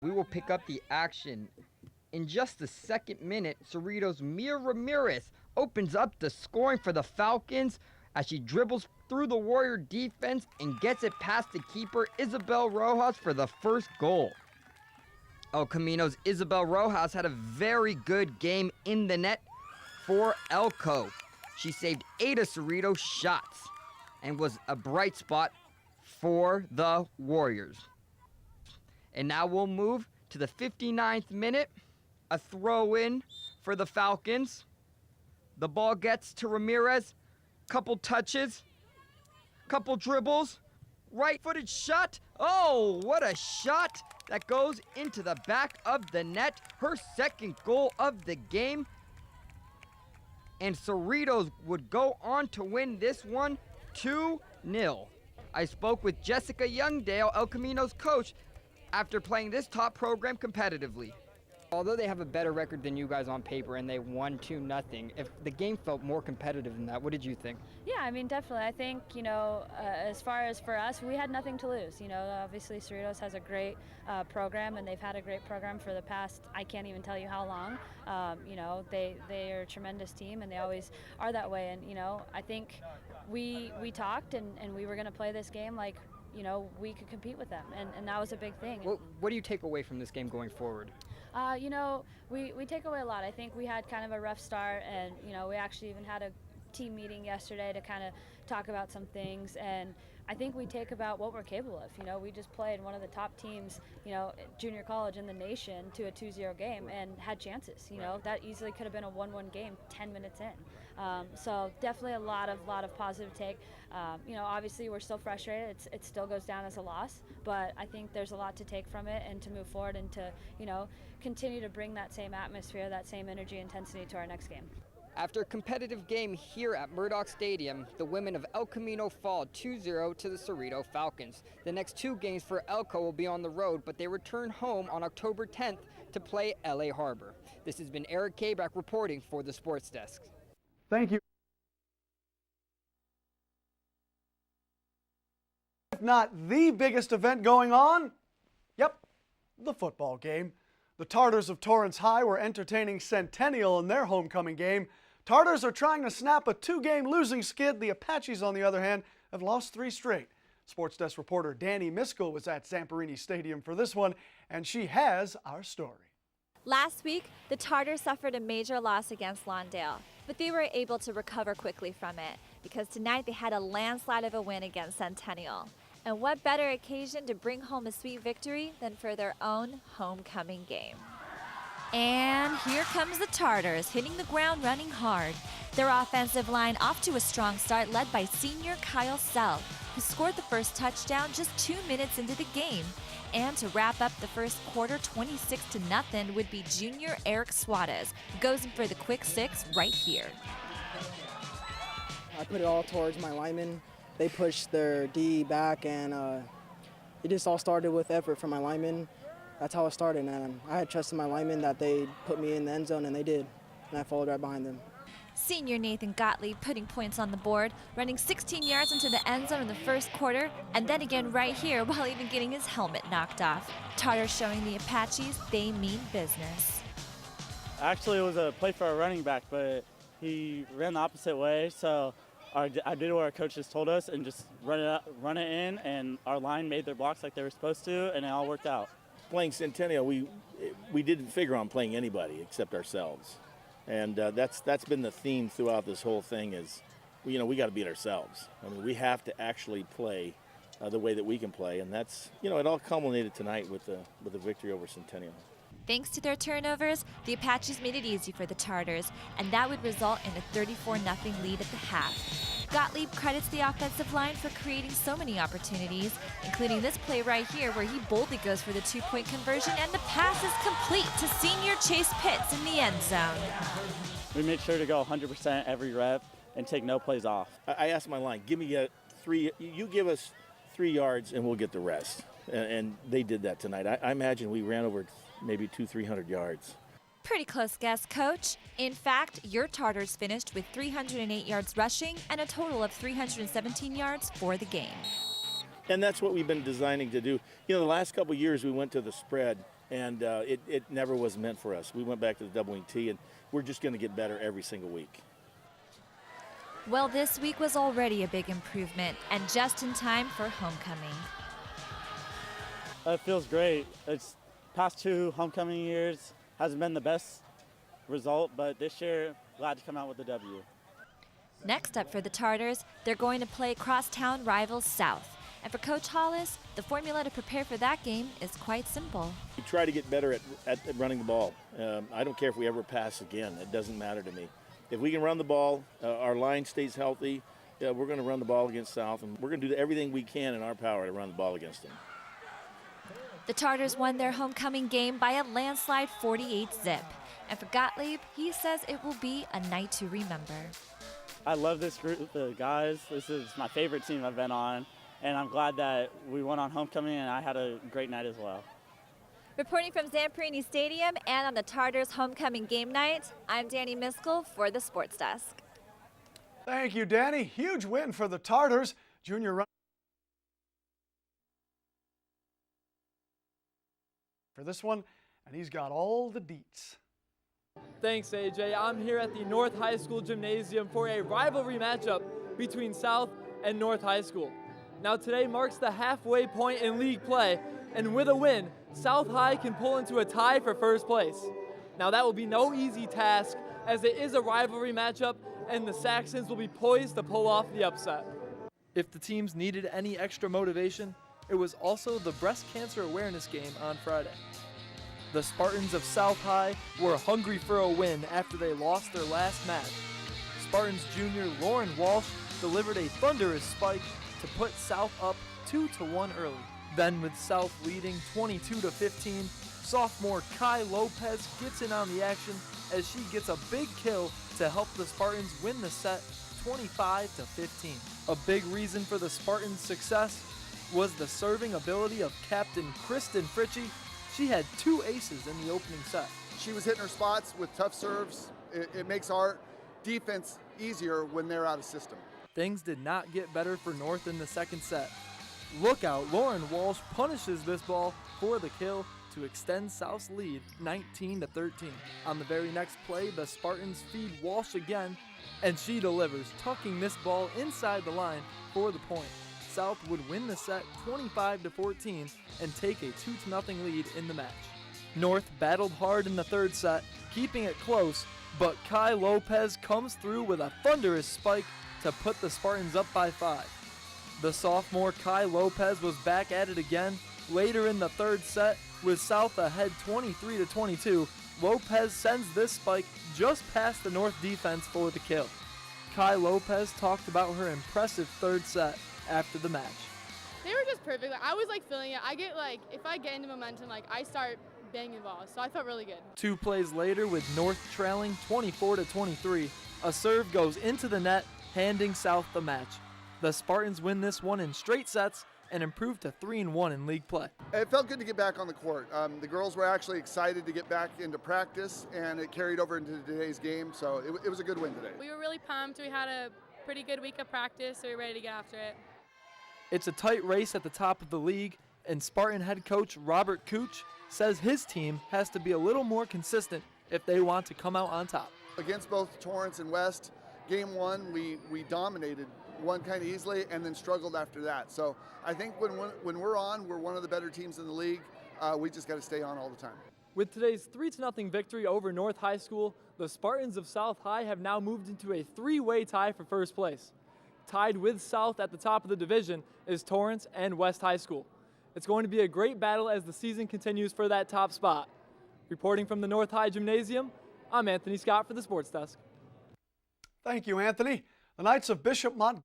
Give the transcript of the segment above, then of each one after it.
We will pick up the action. In just the second minute, Cerritos' Mia Ramirez opens up the scoring for the Falcons as she dribbles through the Warrior defense and gets it past the keeper, Isabel Rojas, for the first goal. El Camino's Isabel Rojas had a very good game in the net for Elko. She saved 8 of Cerritos' shots and was a bright spot for the Warriors. And now we'll move to the 59th minute. A throw-in for the Falcons. The ball gets to Ramirez. Couple touches. Couple dribbles. Right-footed shot. Oh, what a shot. That goes into the back of the net. Her second goal of the game. And Cerritos would go on to win this one 2-0. I spoke with Jessica Youngdale, El Camino's coach, after playing this top program competitively. Although they have a better record than you guys on paper and they won 2-0, if the game felt more competitive than that, what did you think? Yeah, I mean, definitely. I think, as far as for us, we had nothing to lose. Obviously Cerritos has a great program, and they've had a great program for the past, I can't even tell you how long. They are a tremendous team, and they always are that way. And, I think we talked, and we were going to play this game like, we could compete with them, and that was a big thing. What do you take away from this game going forward? We take away a lot. I think we had kind of a rough start, and, we actually even had a team meeting yesterday to kind of talk about some things, and I think we take about what we're capable of. We just played one of the top teams, junior college in the nation to a 2-0 game and had chances. That easily could have been a 1-1 game 10 minutes in. So definitely a lot of positive take. Obviously we're still frustrated. It still goes down as a loss, but I think there's a lot to take from it and to move forward and to, continue to bring that same atmosphere, that same energy, intensity to our next game. After a competitive game here at Murdoch Stadium, the women of El Camino fall 2-0 to the Cerritos Falcons. The next 2 games for Elko will be on the road, but they return home on October 10th to play LA Harbor. This has been Eric Kabak reporting for the Sports Desk. Thank you. If not the biggest event going on, yep, the football game. The Tartars of Torrance High were entertaining Centennial in their homecoming game. Tartars are trying to snap a 2-game losing skid. The Apaches, on the other hand, have lost 3 straight. Sports Desk reporter Danny Miskell was at Zamperini Stadium for this one, and she has our story. Last week, the Tartars suffered a major loss against Lawndale, but they were able to recover quickly from it because tonight they had a landslide of a win against Centennial. And what better occasion to bring home a sweet victory than for their own homecoming game. And here comes the Tartars, hitting the ground running hard. Their offensive line off to a strong start, led by senior Kyle Self, who scored the first touchdown just 2 minutes into the game. And to wrap up the first quarter, 26-0, would be junior Eric Suarez, who goes in for the quick 6 right here. I put it all towards my linemen. They pushed their D back, and it just all started with effort from my linemen. That's how it started, and I had trust in my linemen that they'd put me in the end zone, and they did, and I followed right behind them. Senior Nathan Gottlieb putting points on the board, running 16 yards into the end zone in the first quarter, and then again right here while even getting his helmet knocked off. Tartars showing the Apaches they mean business. Actually, it was a play for a running back, but he ran the opposite way, so I did what our coaches told us and just run it in, and our line made their blocks like they were supposed to, and it all worked out. Playing Centennial, we didn't figure on playing anybody except ourselves, and that's been the theme throughout this whole thing. Is we got to beat ourselves. I mean, we have to actually play the way that we can play, and that's it all culminated tonight with the victory over Centennial. Thanks to their turnovers, the Apaches made it easy for the Tartars, and that would result in a 34-0 lead at the half. Gottlieb credits the offensive line for creating so many opportunities, including this play right here where he boldly goes for the 2-point conversion, and the pass is complete to senior Chase Pitts in the end zone. We made sure to go 100% every rep and take no plays off. I asked my line, give me 3. You give us 3 yards and we'll get the rest, and they did that tonight. I imagine we ran over maybe 200-300 yards. Pretty close guess, Coach. In fact, your Tartars finished with 308 yards rushing and a total of 317 yards for the game. And that's what we've been designing to do. The last couple of years we went to the spread, And it never was meant for us. We went back to the double wing tee, and we're just going to get better every single week. Well, this week was already a big improvement, and just in time for homecoming. It feels great. It's past 2 homecoming years hasn't been the best result, but this year, glad to come out with the W. Next up for the Tartars, they're going to play crosstown rivals South. And for Coach Hollis, the formula to prepare for that game is quite simple. We try to get better at running the ball. I don't care if we ever pass again. It doesn't matter to me. If we can run the ball, our line stays healthy, we're going to run the ball against South, and we're going to do everything we can in our power to run the ball against them. The Tartars won their homecoming game by a landslide 48-zip. And for Gottlieb, he says it will be a night to remember. I love this group of guys. This is my favorite team I've been on, and I'm glad that we won on homecoming, and I had a great night as well. Reporting from Zamperini Stadium and on the Tartars homecoming game night, I'm Danny Miskell for the Sports Desk. Thank you, Danny. Huge win for the Tartars. Junior run for this one, and he's got all the deets. Thanks, AJ. I'm here at the North High School Gymnasium for a rivalry matchup between South and North High School. Now today marks the halfway point in league play, and with a win, South High can pull into a tie for first place. Now that will be no easy task, as it is a rivalry matchup, and the Saxons will be poised to pull off the upset. If the teams needed any extra motivation, it was also the breast cancer awareness game on Friday. The Spartans of South High were hungry for a win after they lost their last match. Spartans junior Lauren Walsh delivered a thunderous spike to put South up 2-1 early. Then with South leading 22-15, sophomore Kai Lopez gets in on the action as she gets a big kill to help the Spartans win the set 25-15. A big reason for the Spartans' success was the serving ability of Captain Kristen Fritchie. She had 2 aces in the opening set. She was hitting her spots with tough serves. It makes our defense easier when they're out of system. Things did not get better for North in the second set. Look out, Lauren Walsh punishes this ball for the kill to extend South's lead 19-13. On the very next play, the Spartans feed Walsh again, and she delivers, tucking this ball inside the line for the point. South would win the set 25-14 and take a 2-0 lead in the match. North battled hard in the third set, keeping it close, but Kai Lopez comes through with a thunderous spike to put the Spartans up by 5. The sophomore Kai Lopez was back at it again later in the third set, with South ahead 23-22. Lopez sends this spike just past the North defense for the kill. Kai Lopez talked about her impressive third set after the match. They were just perfect. I was feeling it. I get if I get into momentum, I start banging balls. So I felt really good. 2 plays later, with North trailing 24-23, a serve goes into the net, handing South the match. The Spartans win this one in straight sets and improve to 3-1 in league play. It felt good to get back on the court. The girls were actually excited to get back into practice, and it carried over into today's game, so it was a good win today. We were really pumped. We had a pretty good week of practice, so we were ready to get after it. It's a tight race at the top of the league, and Spartan head coach Robert Cooch says his team has to be a little more consistent if they want to come out on top. Against both Torrance and West, game 1 we dominated, won kind of easily, and then struggled after that. So I think when we're on, we're one of the better teams in the league. We just got to stay on all the time. With today's 3-0 victory over North High School, the Spartans of South High have now moved into a 3-way tie for first place. Tied with South at the top of the division is Torrance and West High School. It's going to be a great battle as the season continues for that top spot. Reporting from the North High Gymnasium, I'm Anthony Scott for the Sports Desk. Thank you, Anthony. The Knights of Bishop Montgomery.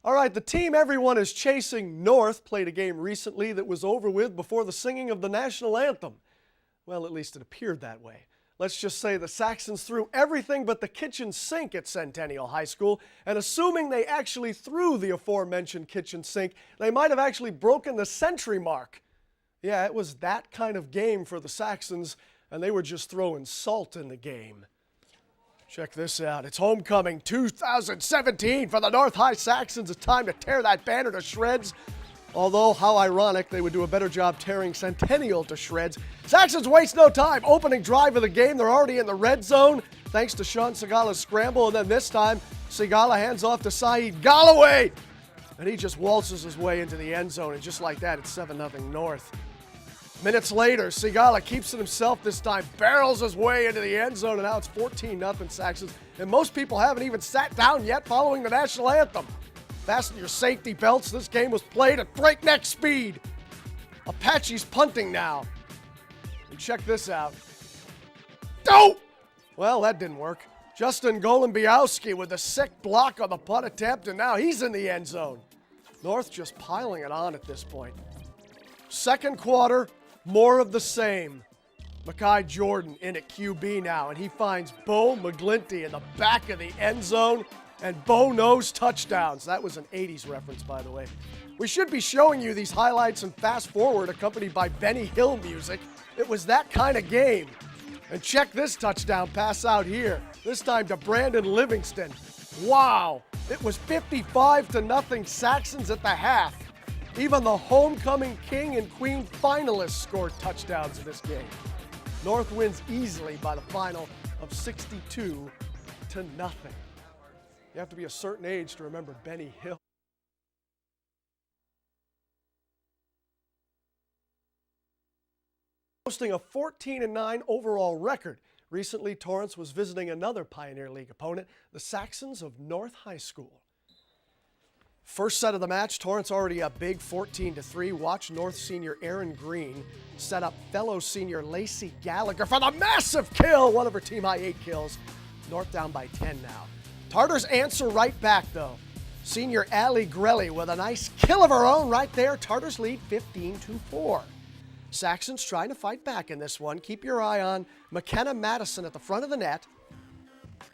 All right, the team everyone is chasing, North, played a game recently that was over with before the singing of the national anthem. Well, at least it appeared that way. Let's just say the Saxons threw everything but the kitchen sink at Centennial High School, and assuming they actually threw the aforementioned kitchen sink, they might have actually broken the century mark. Yeah, it was that kind of game for the Saxons, and they were just throwing salt in the game. Check this out. It's homecoming 2017 for the North High Saxons. It's time to tear that banner to shreds. Although, how ironic, they would do a better job tearing Centennial to shreds. Saxons waste no time. Opening drive of the game. They're already in the red zone thanks to Sean Segala's scramble. And then this time, Segala hands off to Saeed Galloway. And he just waltzes his way into the end zone. And just like that, it's 7-0 North. Minutes later, Segala keeps it himself this time, barrels his way into the end zone, and now it's 14-0 Saxons. And most people haven't even sat down yet following the national anthem. Fasten your safety belts. This game was played at breakneck speed. Apache's punting now. And check this out. Oh! Well, that didn't work. Justin Golembiowski with a sick block on the punt attempt, and now he's in the end zone. North just piling it on at this point. Second quarter, more of the same. Makai Jordan in at QB now, and he finds Bo McGlinty in the back of the end zone, and Bo knows touchdowns. That was an 80s reference, by the way. We should be showing you these highlights and fast forward accompanied by Benny Hill music. It was that kind of game. And check this touchdown pass out here. This time to Brandon Livingston. Wow. It was 55-0 Saxons at the half. Even the homecoming king and queen finalists scored touchdowns in this game. North wins easily by the final of 62-0. You have to be a certain age to remember Benny Hill. Posting a 14-9 overall record. Recently, Torrance was visiting another Pioneer League opponent, the Saxons of North High School. First set of the match, Torrance already up big, 14-3. Watch North senior Aaron Green set up fellow senior Lacey Gallagher for the massive kill, one of her team high 8 kills. North down by 10 now. Tartars answer right back though. Senior Allie Grelly with a nice kill of her own right there. Tartars lead 15-4. Saxons trying to fight back in this one. Keep your eye on McKenna Madison at the front of the net.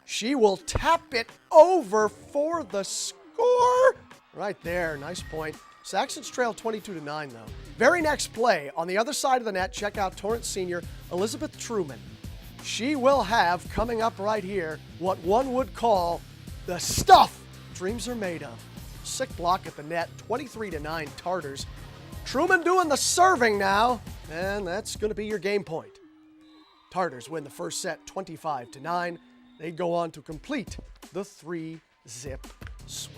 She will tap it over for the score. Right there, nice point. Saxons trail 22-9 though. Very next play, on the other side of the net, check out Torrance senior Elizabeth Truman. She will have, coming up right here, what one would call the stuff dreams are made of. Sick block at the net, 23-9 Tartars. Truman doing the serving now, and that's going to be your game point. Tartars win the first set 25-9. They go on to complete the 3-zip sweep.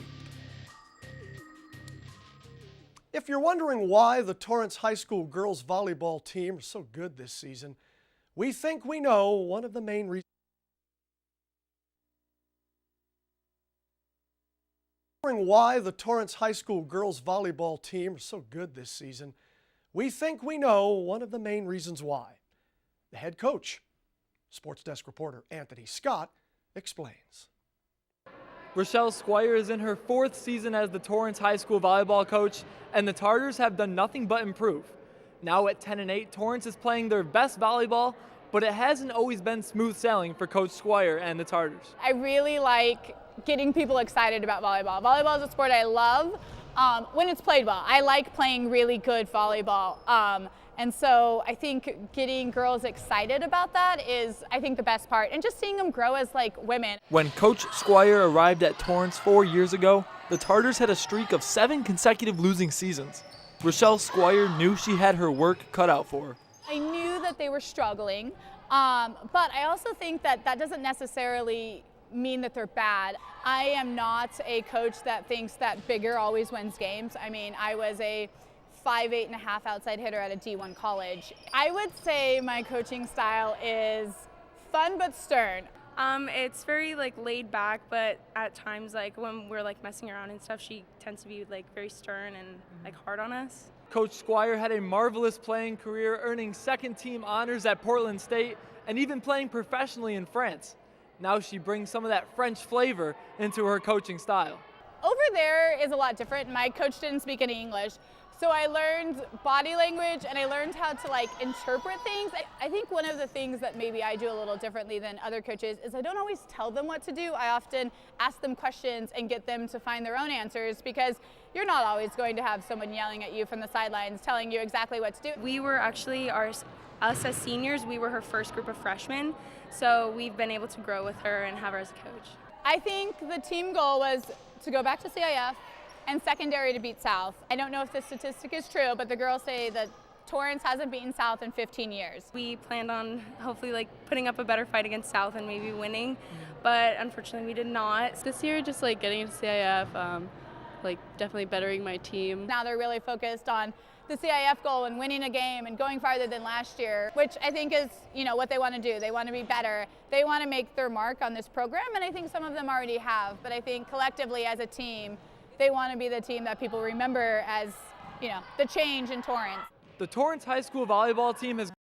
If you're wondering why the Torrance High School girls volleyball team are so good this season, we think we know one of the main reasons. Why the Torrance High School girls volleyball team are so good this season, we think we know one of the main reasons why. The head coach, sports desk reporter Anthony Scott, explains. Rochelle Squire is in her 4th season as the Torrance High School volleyball coach, and the Tartars have done nothing but improve. Now at 10-8, Torrance is playing their best volleyball, but it hasn't always been smooth sailing for Coach Squire and the Tartars. I really like getting people excited about volleyball. Volleyball is a sport I love when it's played well. I like playing really good volleyball. And so I think getting girls excited about that is, I think, the best part. And just seeing them grow as, like, women. When Coach Squire arrived at Torrance 4 years ago, the Tartars had a streak of 7 consecutive losing seasons. Rochelle Squire knew she had her work cut out for her. I knew that they were struggling, but I also think that that doesn't necessarily mean that they're bad. I am not a coach that thinks that bigger always wins games. I mean, I was a 5'8.5" outside hitter at a D1 college. I would say my coaching style is fun but stern. It's very laid back, but at times when we're messing around and stuff, she tends to be very stern and hard on us. Coach Squire had a marvelous playing career, earning second-team honors at Portland State and even playing professionally in France. Now she brings some of that French flavor into her coaching style. Over there is a lot different. My coach didn't speak any English, So I learned body language and I learned how to like interpret things. I think one of the things that maybe I do a little differently than other coaches is I don't always tell them what to do. I often ask them questions and get them to find their own answers, because you're not always going to have someone yelling at you from the sidelines telling you exactly what to do. We were actually, us as seniors, we were her first group of freshmen, so we've been able to grow with her and have her as a coach. I think the team goal was to go back to CIF and secondary to beat South. I don't know if this statistic is true, but the girls say that Torrance hasn't beaten South in 15 years. We planned on hopefully like putting up a better fight against South and maybe winning, but unfortunately we did not. This year, just like getting into CIF, like definitely bettering my team. Now they're really focused on the CIF goal and winning a game and going farther than last year, which I think is, what they want to do. They want to be better. They want to make their mark on this program, and I think some of them already have, but I think collectively as a team, they want to be the team that people remember as, the change in Torrance. The Torrance High School volleyball team has